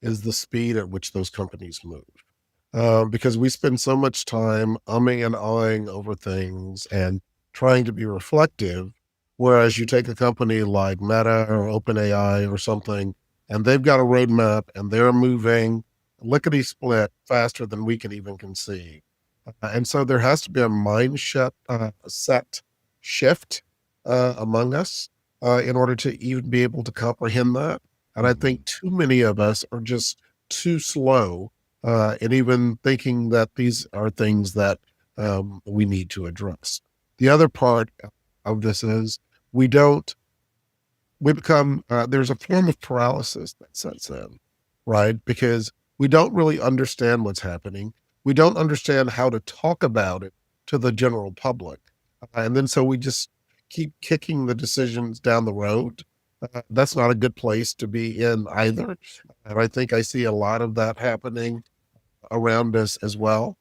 is the speed at which those companies move. Because we spend so much time umming and ahhing over things and trying to be reflective. Whereas you take a company like Meta or OpenAI or something, and they've got a roadmap and they're moving lickety split faster than we can even conceive. And so there has to be a set shift among us in order to even be able to comprehend that. And I Mhm. think too many of us are just too slow in even thinking that these are things that we need to address. The other part of this is we don't we become there's a form of paralysis that sets in, right? Because we don't really understand what's happening. We don't understand how to talk about it to the general public. And then so we just keep kicking the decisions down the road. That's not a good place to be in either. And I think I see a lot of that happening around us as well.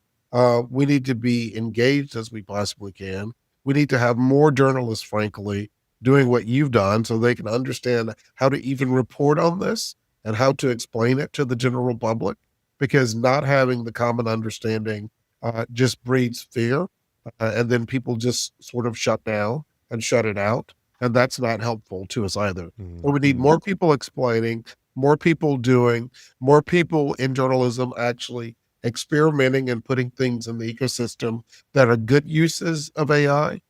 We need to be engaged as we possibly can. We need to have more journalists, frankly, doing what you've done so they can understand how to even report on this and how to explain it to the general public. Because not having the common understanding just breeds fear. And then people just sort of shut down and shut it out. And that's not helpful to us either. So we need Mhm. more people explaining, more people doing, more people in journalism actually experimenting and putting things in the ecosystem that are good uses of AI.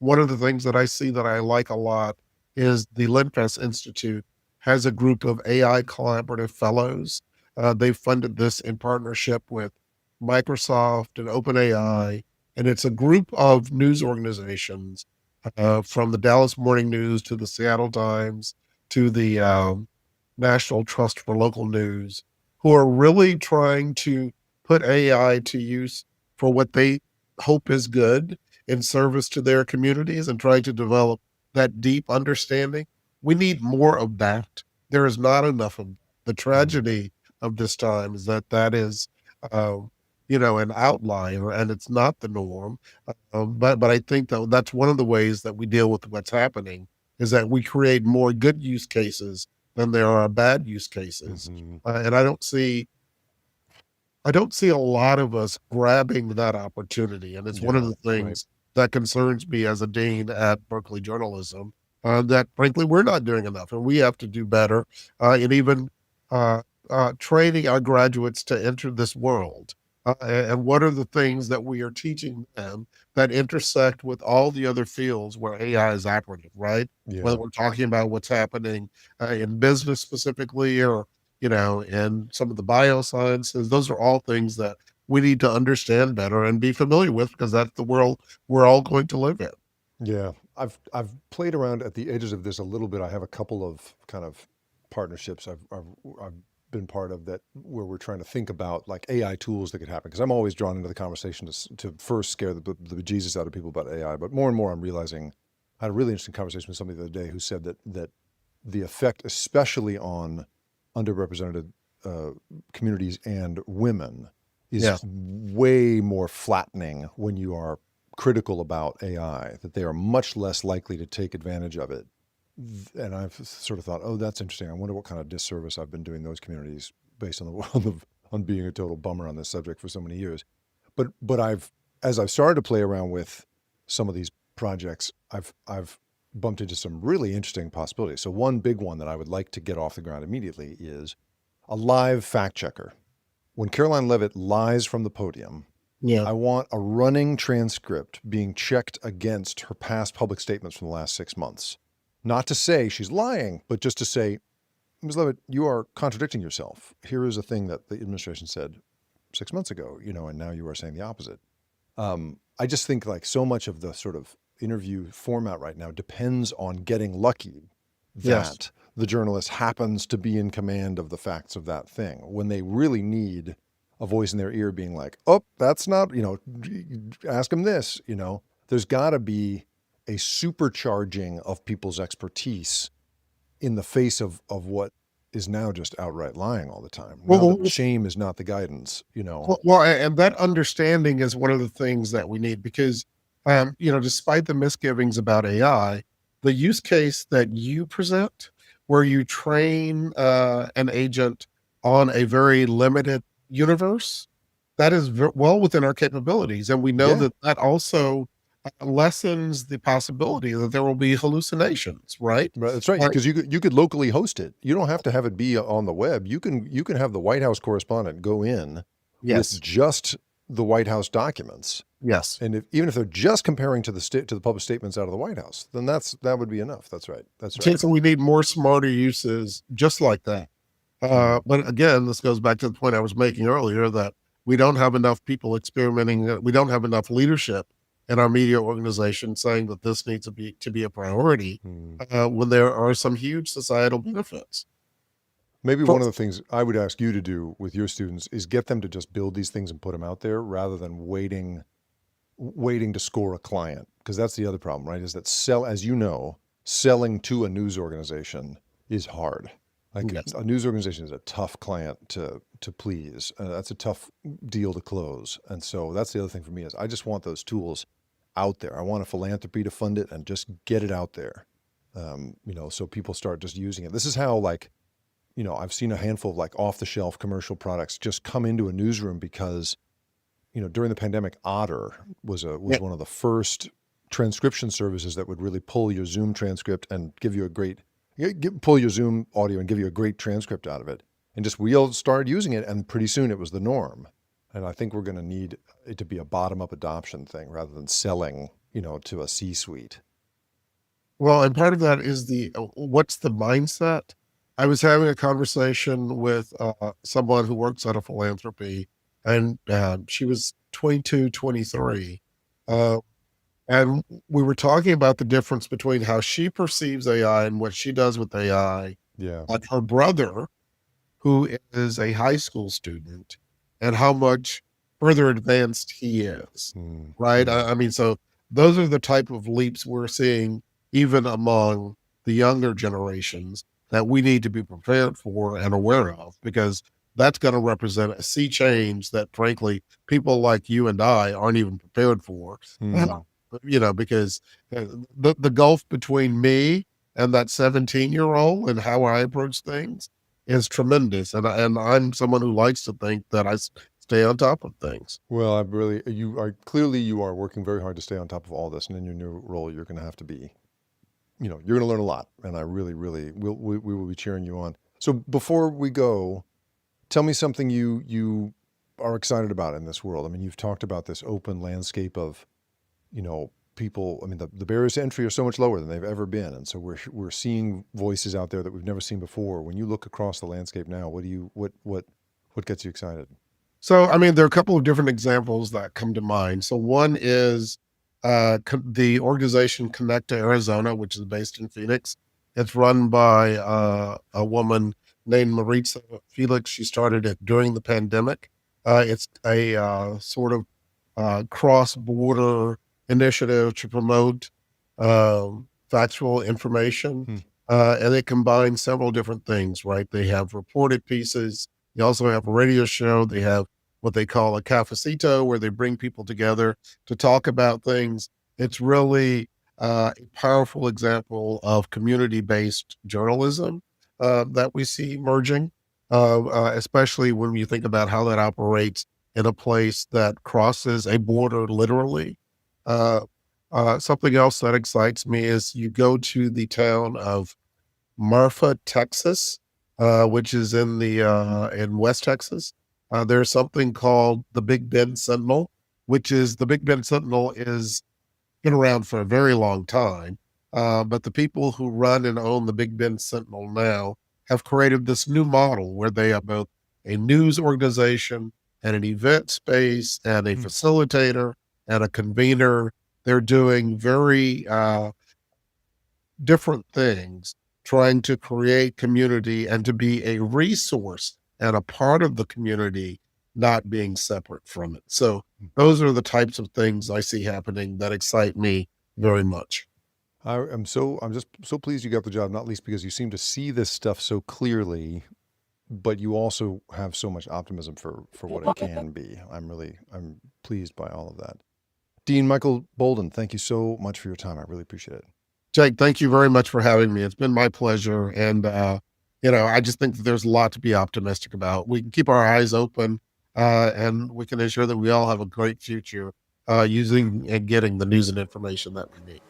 One of the things that I see that I like a lot is the Lindfest Institute has a group of AI collaborative fellows. They've funded this in partnership with Microsoft and OpenAI, and it's a group of news organizations from the Dallas Morning News to the Seattle Times to the National Trust for Local News, who are really trying to put AI to use for what they hope is good in service to their communities and trying to develop that deep understanding. We need more of that. There is not enough of the Mhm. tragedy of this time is that that is, uh, an outlier and it's not the norm. But I think though that's one of the ways that we deal with what's happening is that we create more good use cases than there are bad use cases. Mhm. And I don't see a lot of us grabbing that opportunity, and it's one of Yeah, the right. things that concerns me as a dean at Berkeley Journalism, that frankly we're not doing enough, and we have to do better in even uh, training our graduates to enter this world. And what are the things that we are teaching them that intersect with all the other fields where AI is operative, right? Whether Yeah. we're talking about what's happening in business specifically or and some of the biosciences. Those are all things that we need to understand better and be familiar with because that's the world we're all going to live in. Yeah, I've played around at the edges of this a little bit. I have a couple of kind of partnerships I've been part of that where we're trying to think about like AI tools that could happen. Because I'm always drawn into the conversation to first scare the bejesus out of people about AI, but more and more I'm realizing I had a really interesting conversation with somebody the other day who said that the effect, especially on underrepresented uh, communities and women, is Yeah. way more flattening when you are critical about AI, that they are much less likely to take advantage of it. And I've sort of thought, oh, that's interesting. I wonder what kind of disservice I've been doing those communities based on the world of on being a total bummer on this subject for so many years. But as I've started to play around with some of these projects, I've bumped into some really interesting possibilities. So one big one that I would like to get off the ground immediately is a live fact checker. When Caroline Levitt lies from the podium, Yeah. I want a running transcript being checked against her past public statements from the last 6 months. Not to say she's lying, but just to say, Ms. Levitt, you are contradicting yourself. Here is a thing that the administration said 6 months ago, and now you are saying the opposite. I just think like so much of the sort of interview format right now depends on getting lucky Yes. that the journalist happens to be in command of the facts of that thing when they really need a voice in their ear being like, oh, that's not, ask them this, there's got to be a supercharging of people's expertise in the face of what is now just outright lying all the time. Well, Now that shame is not the guidance. and that understanding is one of the things that we need because, despite the misgivings about AI, the use case that you present, where you train an agent on a very limited universe, that is well within our capabilities, and we know Yeah. that that also lessens the possibility that there will be hallucinations, right? Right, that's right, Like, because you could locally host it. You don't have to have it be on the web. You can have the White House correspondent go in with yes, just the White House documents, yes. and even if they're just comparing to the public statements out of the White House, then that would be enough. That's right. That's right. So we need more smarter uses just like that. Mm. But again, this goes back to the point I was making earlier that we don't have enough people experimenting. We don't have enough leadership in our media organization saying that this needs to be a priority Mm. when there are some huge societal benefits. Maybe For, one of the things I would ask you to do with your students is get them to just build these things and put them out there rather than waiting to score a client, because that's the other problem, right? Is that as you know, selling to a news organization is hard. Like yes. a news organization is a tough client to please. That's a tough deal to close. And so that's the other thing for me is I just want those tools out there. I want a philanthropy to fund it and just get it out there. So people start just using it. This is how, like, I've seen a handful of like off the shelf commercial products just come into a newsroom because, during the pandemic, Otter was Yeah. one of the first transcription services that would really pull your Zoom transcript and give you pull your Zoom audio and give you a great transcript out of it. And just we all started using it, and pretty soon it was the norm. And I think we're going to need it to be a bottom-up adoption thing rather than selling, to a C-suite. Well, and part of that is what's the mindset? I was having a conversation with someone who works at a philanthropy, and she was 22, 23. Uh, and we were talking about the difference between how she perceives AI and what she does with AI. Yeah. And her brother, who is a high school student, and how much further advanced he is, Mm. right? Mm. I mean, so those are the type of leaps we're seeing even among the younger generations that we need to be prepared for and aware of, because that's going to represent a sea change that, frankly, people like you and I aren't even prepared for. Mm. Because the gulf between me and that 17-year-old and how I approach things is tremendous, and I'm someone who likes to think that stay on top of things. Well, you are working very hard to stay on top of all this, and in your new role, you're going to have to be, you're going to learn a lot, and I really, really we will be cheering you on. So before we go, tell me something you are excited about in this world. I mean, you've talked about this open landscape of, people. I mean, the barriers to entry are so much lower than they've ever been, and so we're seeing voices out there that we've never seen before. When you look across the landscape now, what gets you excited? So, I mean, there are a couple of different examples that come to mind. So one is the organization Connect to Arizona, which is based in Phoenix. It's run by a woman named Maritza Felix. She started it during the pandemic. It's a sort of cross-border initiative to promote factual information. Hmm. And it combines several different things, right? They have reported pieces. They also have a radio show. They have what they call a cafecito, where they bring people together to talk about things. It's really a powerful example of community-based journalism that we see emerging, especially when you think about how that operates in a place that crosses a border literally. Uh, Something else that excites me is you go to the town of Marfa, Texas, which is in West Texas. There's something called the Big Bend Sentinel, which is the Big Bend Sentinel is been around for a very long time. But the people who run and own the Big Bend Sentinel now have created this new model where they are both a news organization and an event space and a facilitator and a convener. They're doing very different things, trying to create community and to be a resource and a part of the community, not being separate from it. So those are the types of things I see happening that excite me very much. I'm just so pleased you got the job, not least because you seem to see this stuff so clearly, but you also have so much optimism for what it can be. I'm pleased by all of that. Dean Michael Bolden, thank you so much for your time. I really appreciate it. Jake, thank you very much for having me. It's been my pleasure. And, I just think that there's a lot to be optimistic about. We can keep our eyes open and we can ensure that we all have a great future using and getting the news and information that we need.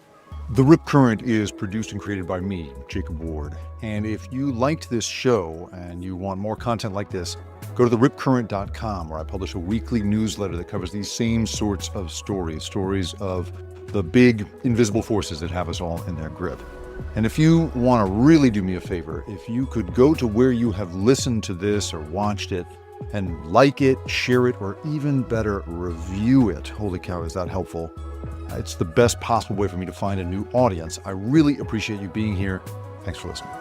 The Rip Current is produced and created by me, Jacob Ward. And if you liked this show and you want more content like this, go to theripcurrent.com, where I publish a weekly newsletter that covers these same sorts of stories of the big invisible forces that have us all in their grip. And if you want to really do me a favor, if you could go to where you have listened to this or watched it and like it, share it, or even better, review it. Holy cow, is that helpful? It's the best possible way for me to find a new audience. I really appreciate you being here. Thanks for listening.